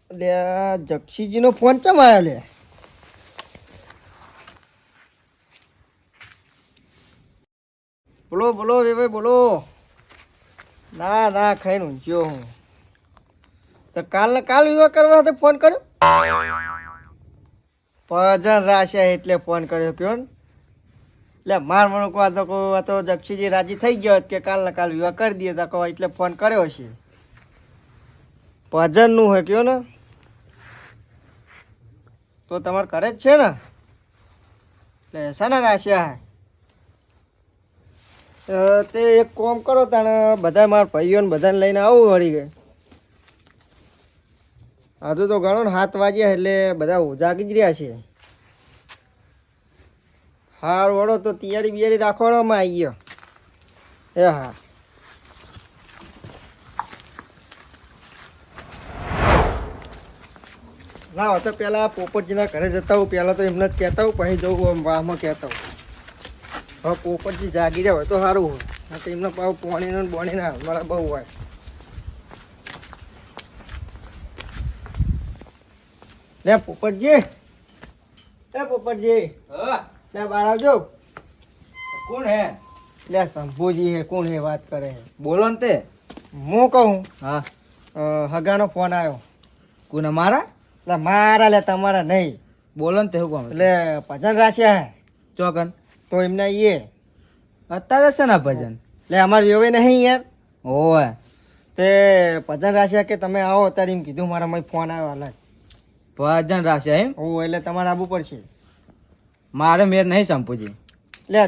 લે જક્ષીજીનો ફોન ચમ આવ્યો લે? બોલો બોલો ભાઈ બોલો. ના ના ખાઈને ઊંઘ્યો હું. તો કાલ વિવાહ કરવા તો ફોન કર્યો? ભજન રાશ્યા એટલે ફોન કર્યો કયો ને. એટલે માર મને કહો તો જક્ષીજી રાજી થઈ ગયો કે કાલ વિવાહ કરી દઈએ તો કહો એટલે ફોન કર્યો છે. ભજનનું હોય કયો ને તો તમારે કરે જ છે ને એટલે શાના રાશ્યા તે એક કોમ કરો તાણે બધા મારા ભાઈઓને બધાને લઈને આવું વળી ગઈ. હજુ તો ગણો ને 7 વાગ્યા એટલે બધા જાગી જ રહ્યા છે. હાર વળો તો તૈયારી રાખવામાં આવી ગયો. એ હા ના તો પેલા પોપટજીના ઘરે જતા હું પહેલાં તો એમને જ કહેતા હું પછી જવું વાહમાં કહેતા હું. હવે પોપટજી જાગી જાય હોય તો સારું હોય. હા તો એમને પાછું પોણીનો બોણીના મારા બહુ હોય. લે પોપટજી લે બહાર આવજો. કોણ હે? લે શંભુજી હે. કોણ હે વાત કરે હે? બોલો ને તે. હું કહું હા. હગાનો ફોન આવ્યો. કોને? મારા? એટલે મારા લે તમારા નહીં. બોલો ને તે હું કહું. એટલે ભજન રાખ્યા હે ચોકન તો એમને એ અત્યારે છે ને ભજન? એટલે અમારે જોવે નહીં યાર. ઓય તે ભજન રાખ્યા કે તમે આવો અત્યારે એમ કીધું મારા મય ફોન આવ્યો હાલ જ. ભજન રાશે એમ? ઓ એટલે તમારે આવવું પડશે. મારે મેર નહીં સંપુજી. લે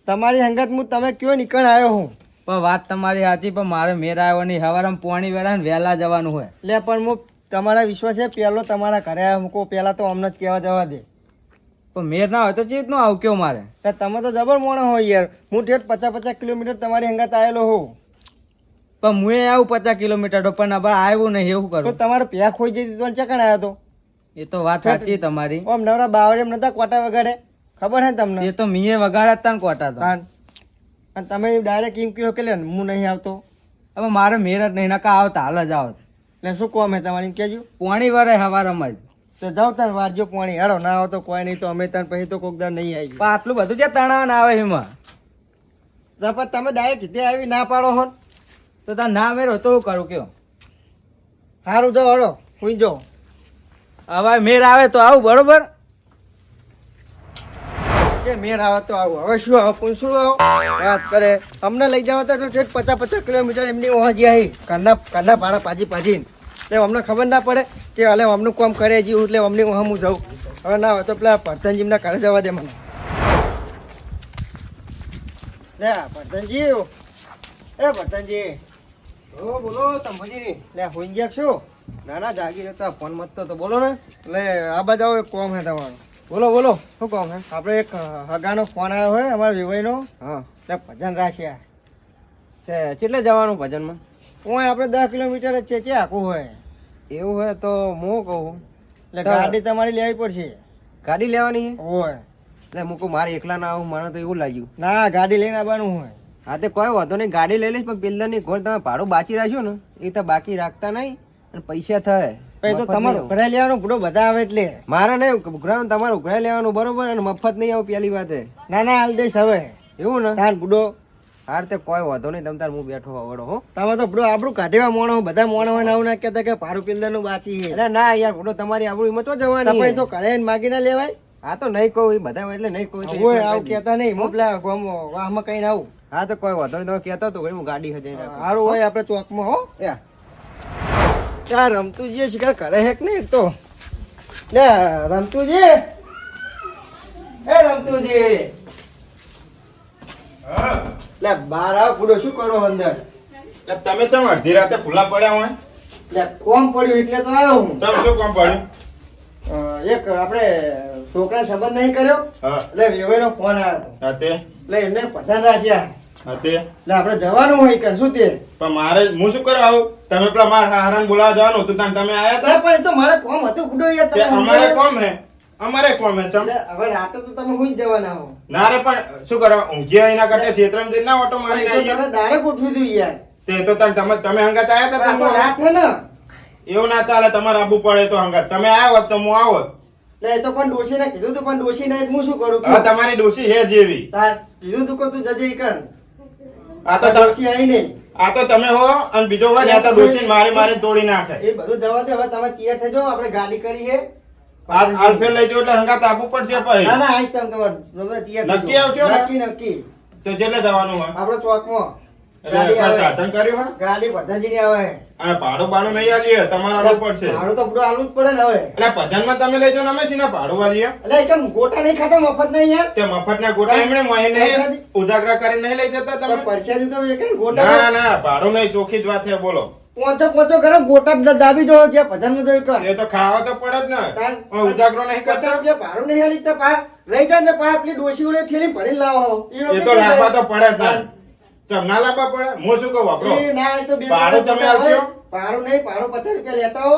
તમારી હંગત હું તમે કયો નીકળ આવ્યો હું. પણ વાત તમારી સાચી, પણ મારે મેર આવ્યો નહીં. સવારમાં પોણી વેળા ને વહેલા જવાનું હોય. લે પણ હું તમારા વિશ્વાસ છે પહેલો તમારા ઘરે આવ્યો મૂકો પહેલાં તો અમને જ કહેવા જવા દે. પણ મેર ના હોય તો ચેત નો આવું કેવું મારે? તમે તો જબર મોણો હોય યાર. હું ઠેઠ 50 કિલોમીટર તમારી હંગત આવેલો હોઉં. પણ હું આવું 50 કિલોમીટર તો પણ હવે આવ્યું નહીં એવું તો કરું. તમારો પ્યા ખોઈ જતી તો ચકણ આવ્યો તો? એ તો વાત સાચી તમારી. ઓમ નવરા બાવળે એમ નતા કોટા વગાડે ખબર હે તમને? એ તો મીએ વગાડ્યા તા ને કોટા તો. અને તમે ડાયરેક્ટ એમ કહો કે લે હું નહીં આવતો. હવે મારે મેર જ નહીં, નકા આવતા હાલ જ આવત. એટલે શું કોમ હે તમારે એમ કહેજો. પોણી વરે સવારમાં જ. તો જાઓ તાર વારજો પાણી હેડો. ના આવો તો કોઈ નહીં તો અમે તાર પછી તો કોકદાર નહીં આવી. પણ આટલું બધું જે તણાવ ના આવે એમાં. પણ તમે ડાયરેક્ટ રીતે આવી ના પાડો હો તો તાર ના મેરો તો હું કરું કયો? સારું જાઓ હેડો સુઈ જાઓ. હવે મેર આવે તો આવું બરોબર. કે મેર આવે તો આવું. હવે શું આવો પૂછું આવો વાત કરે. અમને લઈ જાવ તો ઠેઠ 50 કિલોમીટર એમની પહોંચી આવી ઘરના ભાડા પાજી એટલે અમને ખબર ના પડે કે હાલે અમનું કામ કરે જીવ એટલે અમને હું જાઉં. હવે ના હોય તો પેલા ભરતનજીના ઘરે જવા દે મને. લે ભરતનજી ભરતનજી. બોલો શંભુજી. લે હોઈ ગયા શું? ના જાગી રહેતા ફોન મત તો બોલો ને. એટલે આ બાજુ એક કોમ હે તમારો. બોલો શું કોમ હે? આપણે એક હગાનો ફોન આવ્યો હોય અમારા વિવાઈનો. હા એટલે ભજન રાખ્યા તે કેટલે જવાનું ભજનમાં? હું આપણે 10 કિલોમીટર જ છે આખું હોય. એવું હોય તો હું કહું એટલે ગાડી તમારી લેવી પડશે. ગાડી લેવાની છે? હોય એટલે મૂકું મારે એકલા ના આવું, મને તો એવું લાગ્યું. ના ગાડી લઈને આવવાનું હોય. હા તે કોઈ વાંધો નહીં, ગાડી લઈ લઈશ. પણ પિલ્લરની ઘોડ તમે ભાડું બાકી રાખ્યું ને એ તો બાકી રાખતા નહીં અને પૈસા થાય પછી તો તમારે ઉઘરાઈ લેવાનું પૂરો બધા આવે એટલે. મારે નહીં ઉઘરાવાનું, તમારે ઉઘરાઈ લેવાનું બરોબર. અને મફત નહીં આવું પેલી વાત. ના હાલ દઈશ હવે. એવું ને? તાર બુડો હાર તે કોઈ વાંધો નહીં, તમ તાર હું બેઠો આવડો હો. તમે તો બુડો આપણું કાઢેવા મોણો બધા મોણો હોય ને આવું ના કહેતા કે ભાડું પિલ્લરનું બાચી છે. એટલે ના યાર બુડો તમારી આપણું એમાં તો જવાની. પછી તો ઘરે માગી ના લેવાય. હા તો નહીં કહું એ બધા એટલે નહીં કહું. આવું કહેતા નહીં. હું પેલા વાહમાં કઈ આવું. હા તો કોઈ વાંધો નહીં, તમે કહેતો તો હું ગાડી હજાઈ રાખું. સારું હોય આપણે ચોકમાં હો. ત્યાં રમતુજી શિકાર કરે હે કે નહીં એક તો. લે રમતુજી રમતુજી. લે બાર આવ પૂડો શું કરો અંદર? તમે ચમ અડધી રાતે ખુલ્લા પડ્યા હોય? લે કોમ પડ્યું એટલે તો આવ્યો હું. ચમ શું કામ પડ્યું? એક આપણે છોકરા સંબંધ નહીં કર્યો હા એટલે વેવાઈનો ફોન આવ્યો હતો. હા તે એટલે એમને પસંદ રાખ્યા. હા તે એટલે આપણે જવાનું હોય કે શું તે? પણ મારે હું શું કરવા આવું? તમે પેલા મારા હારાને બોલાવવા જવાનું હતું તમે આયા હતા? પણ એ તો મારે કોમ હતું બુડો યાર. તે અમારે કોમ હે ચમ. હવે રાતે તો તમે હુઈ જવાના હો. ના રે પણ શું કરવા ઊંઘ્યા એના કરતા ક્ષેત્રમાં જઈને ના ઓટો મારી તમે દાડે ગોઠવી દઉં યાર. તે તો તમે હંગાત આયા હતા આ તો રાત હે ને એવું ના ચાલે, તમારે આવવું પડે તો હંગાત. તમે આવ્યા હોત તો હું આવોત. લે એ તો પણ ડોશીને કીધું તું, પણ ડોશી નહીં હું શું કરું હવે તમારી ડોશી હે જેવી. તાર કીધું તું કે તું જજે ઈ કર. આ તો ડોશી આવી નહીં. આ તો તમે હો, અને બીજો હોય ને આ તો ડોશીને મારી તોડી નાખે. એ બધું જવા દે, હવે તમે તૈયાર થજો, આપણે ગાડી કરી છે. આલ્ફે લઈ જાઓ એટલે હંગાત આવવું પડશે પછી. ના ના આવીશ તમે તમારે તૈયાર નક્કી આવશો ને? નક્કી નક્કી. તો જેટલે જવાનું હોય આપણે ચોકમાં એટલે ગાડી કોઈ આવે. સાધન કર્યું હોય ગાડી બધાજીની આવે. અને ભાડું બાડું નહીં આલીએ, તમારે આવવું પડશે. ભાડું તો પૂરું આલવું જ પડે ને હવે. એટલે ભજનમાં તમે લઈ જાઓ ને અમે સીના ભાડું વાલીએ. એટલે એ કેમ ગોટા નહીં ખાતા મફત નહીં યાર? તે મફતના ગોટા એમણે મોહી નહીં ઉજાગરા કરી નહીં લઈ જતા તમે? પરસ્યાથી તો એ કઈ ગોટા ના ના, ભાડું નહીં, ચોખ્ખી જ વાત છે. બોલો. પોચો ગરમ ગોટા જ દાબી જો જે ભજનમાં જોઈ કર. એ તો ખાવા તો પડે જ ને. તાન. પણ ઉજાગરો નહીં 50 કરતા. રૂપિયા ભાડું નહીં આલી તો પા લઈ જાય ને પા આપલી ડોશી ઓલે થેલી ભરીને લાવો. એ તો લાવવા તો પડે જ ને. ચમ ના લાવવા પડે? હું શું કહું વાપરો? એ ના, એ તો બે ભાડું તમે રૂપિયા આપશો? હોય. ભાડું નહીં, ભાડું 50 રૂપિયા લેતા હો.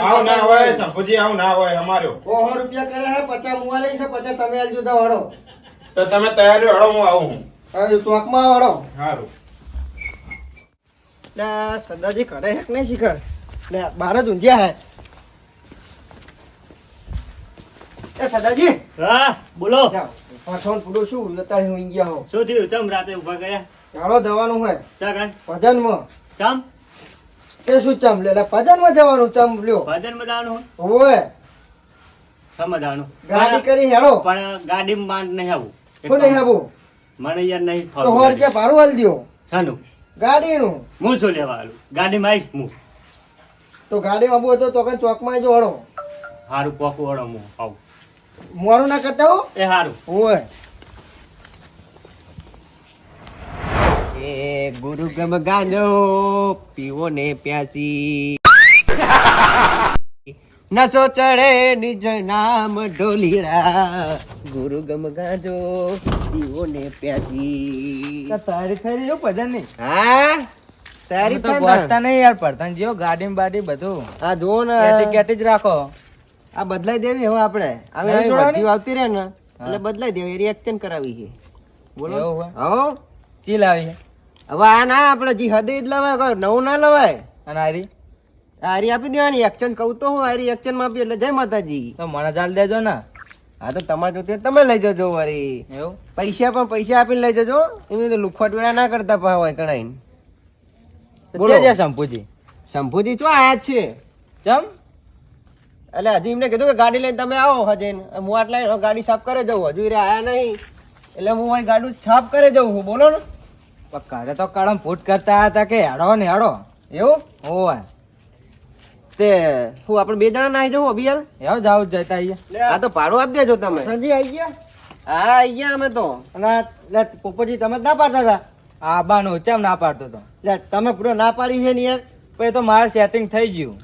આવું ના હોય શંભુજી, આવું ના હોય અમારો. 100 રૂપિયા કરે હે, 50 મુવા લઈશ ને 50 તમે આલજો જાઓ હળો. તો તમે તૈયારી હળો, હું આવું હું. હવે ચોકમાં હળો. સારું. લે સદાજી કરે હેક નહીં શીખર. લે બાર જ ઊંઝ્યા હે. એ સદાજી હા બોલો. જાઓ. પાછળ પૂડો શું લતાડી હું ઊંઘ્યા હો. શું થયું? ચમ રાતે ઉભા ગયા? ચાલો જવાનું હોય ચા કાન ભજનમાં. ચમ એ શું ચમ લે? લે ભજનમાં જવાનું ચમ લ્યો. ભજન મજાનું ઓય સમજાનું ગાડી કરી હેડો. પણ ગાડીમાં માંડ નહીં આવું. શું નહીં આવું? મને યાર નહીં તો 100 રૂપિયા ભાડું આલી દ્યો શાનું? ગાડીનું. હું શું લેવા આલું? ગાડીમાં આવીશ હું. તો ગાડીમાં આવું હોય તો કઈ ચોકમાં જો હળો. સારું પોકું વળો હું આવું. મોડું ના કરતા હો. એ સારું. ઓય એ ગુરુ ગમ ગાંજો પીવો ને પ્યાસી નસો ચડે નિજ નામ ઢોલીરા ગુરુ ગમ ગાંજો પીવો ને પ્યાસી. તારી થઈ રહ્યું ભજન ની હા તારી તો ગોઠતા નહીં યાર પડતા જીઓ ગાડી બાડી બધું આ જો ને કેટી જ રાખો. આ બદલાઈ દેવી હવે આપણે નવી આવી જોડાણી? વધ્યું આવતી રહે ને એટલે બદલાઈ દેવી રિએક્શન કરાવી છે. બોલો એવું હોય? હો ચી લાવી છે? હવે આ ના આપણે જી હદે જ લવાય, કોઈ નવું ના લવાય. અને આરી આરી આપી દેવાની એક્શન કહું તો હું આરી એક્શન માં આપી એટલે જય માતાજી. તો મને ચાલ દેજો ને. હા તો તમારે જોતે તમે લઈ જજો વળી. એવું પૈસા આપીને લઈ જજો. એમ તો લુખવાટ વેળા ના કરતા પા હોય કણાઈને. બોલો. બોલો છે શંભુજી. શંભુજી ચો આયા જ છે. ચમ એટલે હજી એમને કીધું કે ગાડી લઈને તમે આવો હજે હું આટલા ગાડી સાફ કરે જવું હજુ એ આયા નહીં એટલે હું મારી ગાડી સાફ કરે જવું છું. બોલો ને. પણ ઘરે તો કળમ ફૂટ કરતા હતા કે હેડો ને હેડો. એવું ઓય તે હું આપણે બે જણા નાઈ જવું અભિયાન. એવું જાવ જતા અહીંયા. આ તો ભાડું આપી દેજો તમે. સંજી આવી ગયા. હા આઈ ગયા અમે તો. અને લે પોપટજી તમે જ ના પાડતા હતા. આ બાનું ચમ ના પાડતો તો. લે તમે પૂરો ના પાડી છે ને યાર. પછી તો મારે સેટિંગ થઈ ગયું.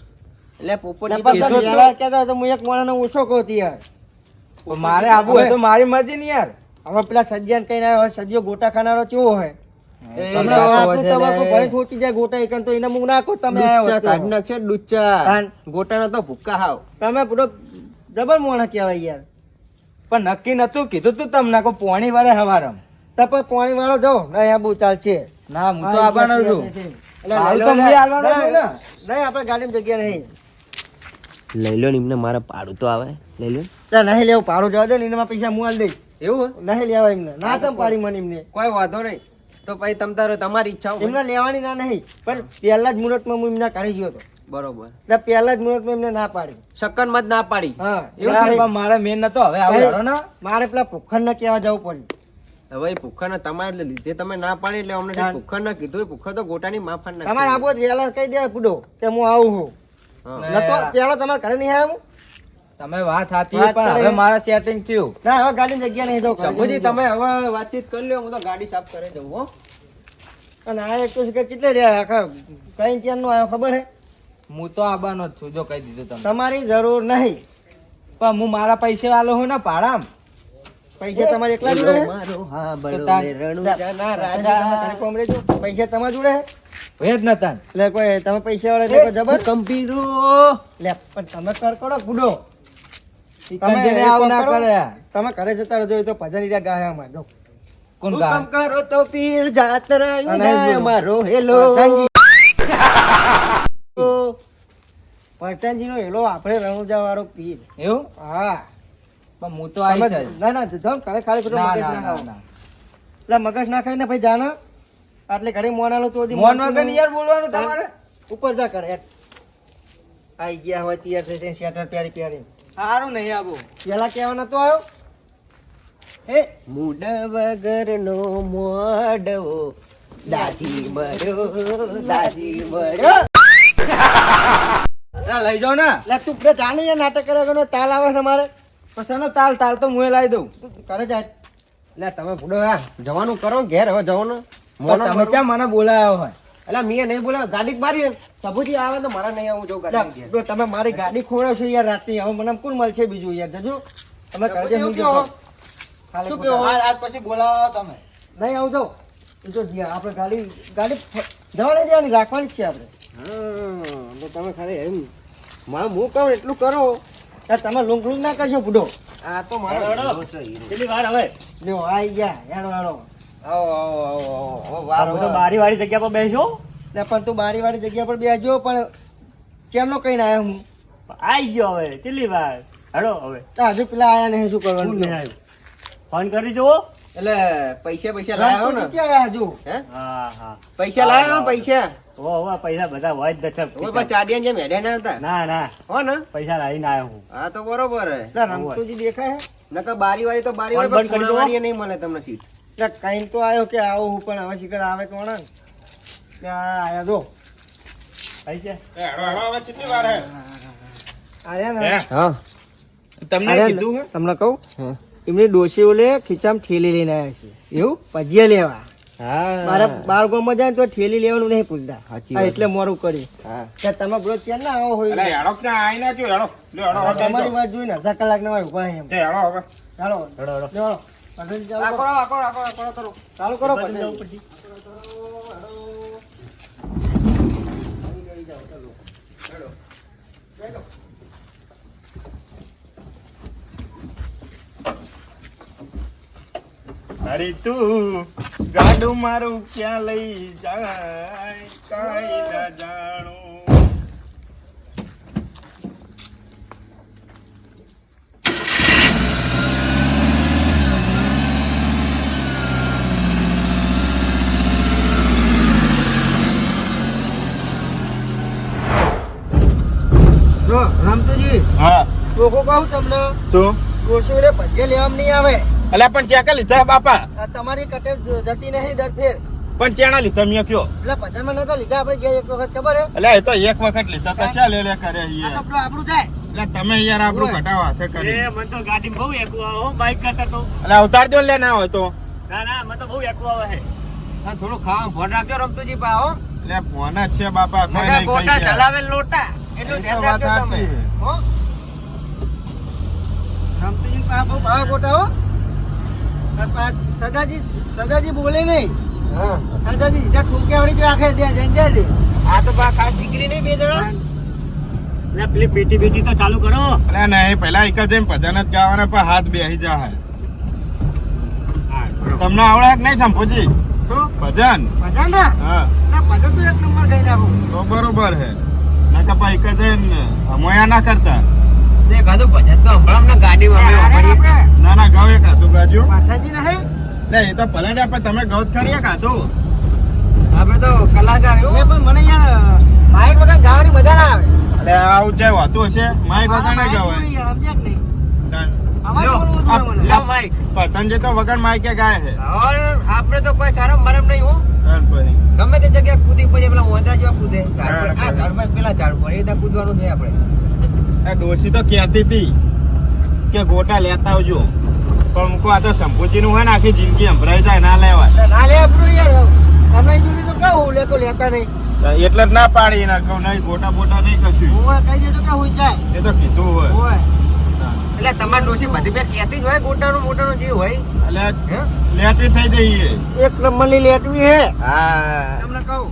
એટલે પોપટ ના પાડતા કીધું વહેલા કહેતા હતા, હું એક મોણાનો ઓછો કહું હતી યાર. પણ મારે આવું હોય તો મારી મરજી ને યાર. હવે પેલા સજ્જાને કઈ ના હોય, સજ્જો ગોટા ખાનારો કેવો હોય? તમને હમણાં રાખો આપણું છે તમાકુ લે. ભાઈ ઠોકી જાય ગોટા એકન તો એને મું નાખો તમે આયા હોત તો. કાઢ નાખશે ડુચ્ચા. હાન. ગોટાનો તો ભૂક્કા હાવ. તમે પૂરો જબર મોણા કહેવાય યાર. પણ નક્કી નતું કીધું તું તમને કો પોણી વાળે હવારમ. તપે પાણી વાળો જાઓ ને અહીંયા બહુ ચાલશે. ના હું તો આવવાનો છું. એટલે ભાડું લઈ તો લો મેં ને. આલવાનું છે ને. નહીં આપણે ગાડીમાં જગ્યા નહીં. લઈ લો ને એમને મારા પાડું તો આવે. લઈ લો. ત્યાં નહીં લેવું પાડું જવા દો ને એનામાં પૈસા હું આલી દઈશ. એવું નહીં લેવા એમને ના તમ પાડી મને એમને. કોઈ વાંધો નહીં. તો પછી તમ તારો તમારી ઈચ્છા હોય. એમને લેવાની ના નહીં પણ પહેલા જ મુહૂર્તમાં હું એમને કાઢી ગયો હતો. બરોબર. એટલે પહેલા જ મુહૂર્તમાં એમને ના પાડી. શકન મત ના પાડી. હા એવું એવું પણ મારે મેન નતો હવે આવું હેડો ને. મારે પેલા ભૂખણ ને કહેવા જવું પડ્યું. હવે ભૂખા તમારે લીધે તમે ના પાડી એટલે અમને હા. ભૂખા ના કીધું ભૂખા તો ગોટાની માફા ના તમારે આબો વહેલા કહી દે પૂડો કે હું આવું છું. ને નતો પેલો તમારે ઘરે નહીં આવ્યો? તમે વાત સાચી વાત પણ કરે. હવે મારા સેટિંગ થયું. ના હવે ગાડીની જગ્યા નહીં જાઉં. શંભુજી તમે હવે વાતચીત કરી લ્યો હું તો ગાડી સાફ કરે જવું હો. અને આ એક તો શિખર કેટલે રહ્યા આખા કઈ ત્યાં નો આવ્યો ખબર હે? હું તો આવવાનો જ છું જો કહી દીધું તમે. તમારી જરૂર નહીં. પણ હું મારા પૈસા વાલો હું ને ભાડામ. પૈસા તમારે એકલા જોડે હે? મારો હા બળો તાર- રે રણુજાના રાજા રાજા. કોમ રેજો. પૈસા તમારા જોડે હે? હોય જ નતા. એટલે કોઈ તમે પૈસા વાળા એટલે કોઈ જબર કંપીરો. લે પણ તમે કર કરો બુડો. કંજરે આવું ના કરે. તમે ઘરે જતા રહેજો એ તો ભજન ઈરા ગાય અમારે જો. કોણ હુકમ ગાય? કરો તો પીર જાતરા અને યુદાય જો. મારો હેલો. પ્રધાનજી. વર્તનજીનો એલો આપણે રણુજા વાળો પીર. એવું હા પણ હું તો આવીશ જ. ના ના જાઓ ને, ઘરે ખાલી ખોટું ના, મગજ ના, ના ના, ખાઓ. ના. એટલે મગજ ના ખાઈને ભાઈ જાના આટલે ઘરે મોનાલો તો હજી મોન મોનતું વગર નહીં. યાર બોલવાનું તમારે ઉપર જા કરે આઈ ગયા હોય તૈયાર થઈ જઈને સ્વેટર પહેરી પહેરી સારું નહીં આવું પેલા કહેવા નતો આવ્યો હે મૂડ વગરનો મોઢવો દાદી મળ્યો લઈ જાઓ ને એટલે તું પેલા જાણી યાર નાટક કર્યા વગરનો તાલ આવે છે મારે પછી એનો તાલ તાલ તો હું લાવી દઉં. કરે જાય એટલે તમે ભૂડો જવાનું કરો ઘેર હવે જવાનું પણ તમે ક્યાં મને બોલાયો હોય એટલે મેં નહીં બોલાવ ગાડી જ મારી એમ. સબુજી આવે તો મારા નહીં આવું જવું ગાડી ઘેર. એટલે તમે મારી ગાડી ખોવાડો છો યાર રાતની હવે મને કોણ મળશે બીજું યાર જજો તમે કરજે શું હું કહો? ખાલી શું ખોટા. કેવું આજ પછી બોલાવો તમે નહીં આવું જાઓ એ તો જ્યાં આપણે ગાડી ગાડી જવા નહીં દેવાની રાખવાની જ છે આપણે હા તો તમે ખાલી એમ હું કહું એટલું કરો. ત્યાં તમે લૂંક લૂંક ના કરશો બુડો આ તો મારો હેડો, હેડો. હીરો છે, હીરો. કેટલી વાર હવે લ્યો આઈ ગયા હેડો હેડો આવો આવો આવો આવો વાહ તમે તો વાહ. બારી વાળી જગ્યા પર બેસો એટલે પણ તું બારી વાળી જગ્યા પર બેસજો પણ કેમનો કહીને આવ્યો હું આઈ ગયો હવે કેટલી વાર હેડો હવે તો હજુ પેલા આયા નહીં શું હું કરવાનું નહીં આવ્યો ફોન કરી જુઓ એટલે પૈસા લાવ્યો ને ક્યાં આયા હજુ હે હા હા પૈસા લાવ્યો પૈસા ઓ પૈસા બધા હોય જ ઓય દચક પણ ચાડિયા જેમ હેડ્યા ના હતા ના ના હો ને પૈસા લાવીને આવ્યો હું હા તો બરોબર હે એટલે રમતુજી દેખાય હે? નકર બારી વાળી તો બારી ફોન વાળી બંધ કરી પણ દો. ખૂણાવાળી નહીં મળે તમને સીટ. એટલે કઈ તો આવ્યો કે આવો હું પણ હવે શિખર આવે કોણ ત્યાં આયા જો પૈસા એ હેડો હેડો હવે કેટલી વાર હે આયા ને હે? હા તમને આયા કીધું ને? હે? તમને કહું હા. એમની ડોશી ઓલે ખીચામાં ઠેલી લઈને આવ્યા છે એવું ભજીયા લેવા હા મારે બાર ગામમાં જાય ને તો ઠેલી લેવાનું નહીં પૂછતા સાચી હા, વાત. એટલે મોડું કરી હા કે તમે બ્રો ત્યાં ના આવો હોય અલા હેડો ક્યાં આઈ ના હેડો લ્યો હેડો હવે તમારી બેસજો. વાત જોઈને અડધા કલાક ના હોય ઉભા એમ તે હેડો હવે ચાલો હેડો હેડો ચાલો પટેલ ચાલો રાખો કરો. રાખો રાખો રાખો કરો ચાલુ કરો જવું પટેલ પછી. અરે તું ગાડું મારું ક્યાં લઈ જાય કાંઈ ના જાણું. જો રામતુજી હા ચોખ્ખું કહું તમને શું ડોશી ઓલે ભજીયા લેવામાં નહીં આવે અલ્યા પણ ચેકા લીધા બાપા આ તમારી કટેર જતી નહીં દર ફેર પણ ચેણા લીધા મેં કયો એટલે ભજનમાં નતા લીધા આપણે ગયા એક વખત ખબર હે અલ્યા એ તો એક વખત લીધા તો ચા લે કરે આ યાર કપડું આપણું થાય એટલે તમે યાર આપણું ઘટાવા હાથે કરી એ મને તો ગાડી બહુ એકું આવે હો બાઈક કરતા તો એટલે અવતાર જો લે ના હોય તો ના ના મને તો બહુ એકું આવે હે હા થોડું ખાવા ફોન રાખજો રમતુજી પા હો એટલે ફોન જ છે બાપા કોઈ નકર નહીં ગોટા ખાઈ જાય. ચલાવે લોટા એટલું એ તો ધ્યાન વાત રાખજો તમે સાચી. હો રામતુજી પાસે બહુ ભાવ ખોટા હો પણ પાસ સદાજી બોલે નહીં હા સદાજી સીધા ઠોક્યાવાળી જ રાખે ત્યાં જઈને દે દે આ તો પા ખાસ જીગરી નહીં બે જણા એટલે પેલી પીટી બીટી તો ચાલુ કરો અલ્યા નહીં પેલા એક જ એમ ભજન જ ગાવાના પણ હાથ બેસી જાય હા બરોબર. તમને આવડે કે નહીં સંપુજી શું ભજન ભજન ના હા ના ભજન તો એક નંબર ગઈ નાખું તો બરોબર હે નકર પછી એક જ એમ મોયા ના કરતા તે કાધું ભજન તો હમણાં હમણાં ગાડીમાં અમે વાપરીએ. ના ના ગાવ એક હાથું ગાજ્યું પાઠાજી ના હે લે એ તો ભલે ને પણ તમે ગૌત કરી એક હાથું આપણે તો કલાકાર એટલે એવું પણ મને યાર માઇક વગર ગાવાની મજા ના આવે એટલે આવું છે હોતું હશે માઇક વગર ના માઇક ગવાય બોલું યાર, સમજ્યા કે નહીં? અવાજ લ્યો, બોલવો જોઈએ મને. લ્યો માઈક પતંજે તો વગર માઇકે ગાય છે और આપણે તો કોઈ સારો મરમ નહીં હો તાન પછી. ગમે તે જગ્યાએ કૂદી પડીએ પેલા ઓંધા જેવા કૂદે ઝાડ પર હા, આ ઝાડ પર પેલા ઝાડ પર એ રીતે કૂદવાનું છે આપણે આ ડોશી તો કહેતી હતી કે ગોટા લેતા આવજો પણ મૂકો આ તો શંભુજી નું હોય ને આખી જિંદગી સંભળાઈ જાય ના લેવાય ના લે આપણું યાર તમે જોડી તો કહું લેકો લેતા નહીં એટલે જ ના પાડી ના કહું નહીં ગોટા બોટા નહીં કશું હું કહી દેજો કે હું જાય એ તો કીધું હોય ઓય એટલે તમારી ડોશી બધી પેર કહેતી જ હોય ગોટાનું મોટાનું જે હોય એટલે હે? લેટવી થઈ જઈએ એક નંબરની લેટવી હે હા તમને કહું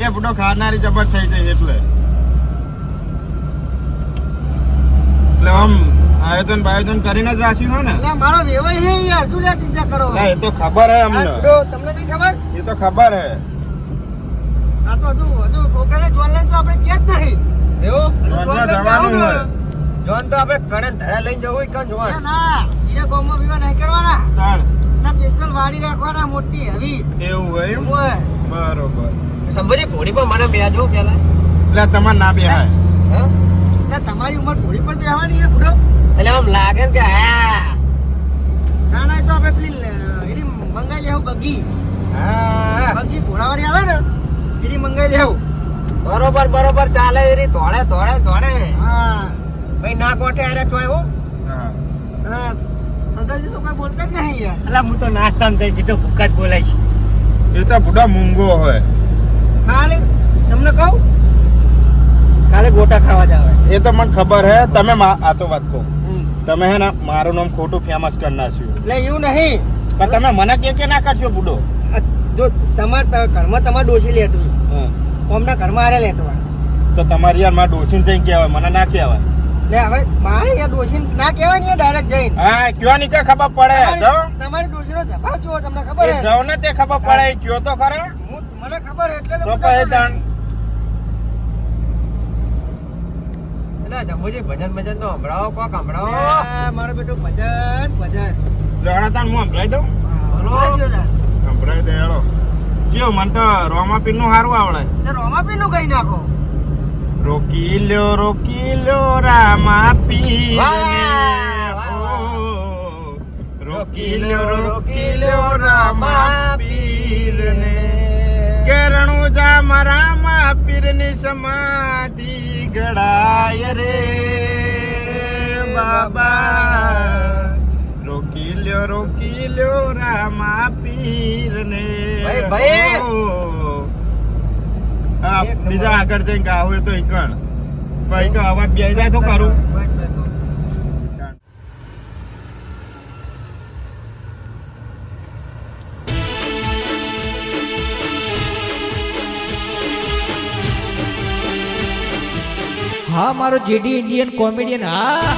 એ બુડો ખાનારી જબર થઈ જાય એટલે આમ આયોજન બાયોજન કરીને જ રાખ્યું હોય ને એટલે મારો વેવાય છે યાર શું લે ચિંતા કરો ના, એ તો ખબર હે અમને આ જો તમને નહીં ખબર એ તો ખબર હે આ તો હજુ છોકરાને જોવા લઈને તો આપણે ચેત નહીં એવું જોનમાં જવાનું હોય. જોન તો આપણે કણે ધડા લઈને જવું હોય કાં જોન ના એ ગોમમાં પીવા નહીં કરવાના તાણ ના સ્પેશિયલ વાડી રાખવાના મોટી હેવી એવું હોય એમ? ઓય બરોબર. સંભોજી ઘોડી પર મને બેજો પેલા એટલે તમારે ના બેહાય. હા ના તમારી ઉંમર થોડી પણ બેહવાની છે બુડો એટલે આમ લાગે ને કે હા ના ના તો આપણે પેલી એની મંગાઈ લેવું બગી હા બગી ઘોડાવાળી આવે ને એની મંગાઈ લેવું બરોબર બરોબર ચાલે એ રી ધોળે ધોળે ધોળે હા ભાઈ ના કોઠે આરે ચોય હો હા. અને સદાજી તો કોઈ બોલતા જ નહીં યાર અલા હું તો નાસ્તામાં જઈ સીધો ભૂકા જ બોલાય છે. એ તો બુડા મૂંગો હોય. ખાલી તમને કહું કાલે ગોટા ખાવા જ આવે એ તો મને ખબર હે. તમે આ તો વાત કહો. તમે હે ને મારું નામ ખોટું ફેમસ કરી નાખ્યું. એટલે એવું નહીં પણ તમે મને કે ના કરશો બુડો. જો તમારા ઘરમાં તમારે ડોસી લેતું હા. અમના ઘરમાં આરે લેટવા તો તમારી યાર મારા ડોસીને જઈને કહેવાય, મને ના કહેવાય. લે હવે મારે યાર ડોસી ના કહેવાય ને ડાયરેક્ટ જઈને હા, કયો ની કે ખબર પડે. જાઓ. તમારી ડોસીનો સ્વભાવ જુઓ તમને ખબર એ હે જાઓ ને તે ખબર પડે. એ કયો તો ખરા. મને ખબર એટલે તો પછી દાણ. એટલે જંબુજી ભજન ભજન તો સંભળાવો કોક સંભળાવો મારો બેટો ભજન ભજન લેવડા તાણ હું સંભળાઈ દઉં. બોલો સંભળાઈ દે હેડો. ચિયો મને તો રોમાપીર નું સારું આવડે. રોમાપીર નું કઈ નાખો રોકી લ્યો રામા પીર વાહ, ને. વાહ, વાહ. ઓ, રોકી લ્યો રામા પીર ને. કેરણું જા રામા પીર ની સમાધિ ગળાય રે બાબા. રોકી લ્યો રામા પીર ને. ભાઈ, ભાઈ. ઓ, હા, એક નંબર. બીજા આગળ જઈને ગાવું હોય તો ઈકણ ભાઈ કે અવાજ બે જાય તો કરું. હા મારો જેડી ઇન્ડિયન કોમેડિયન હા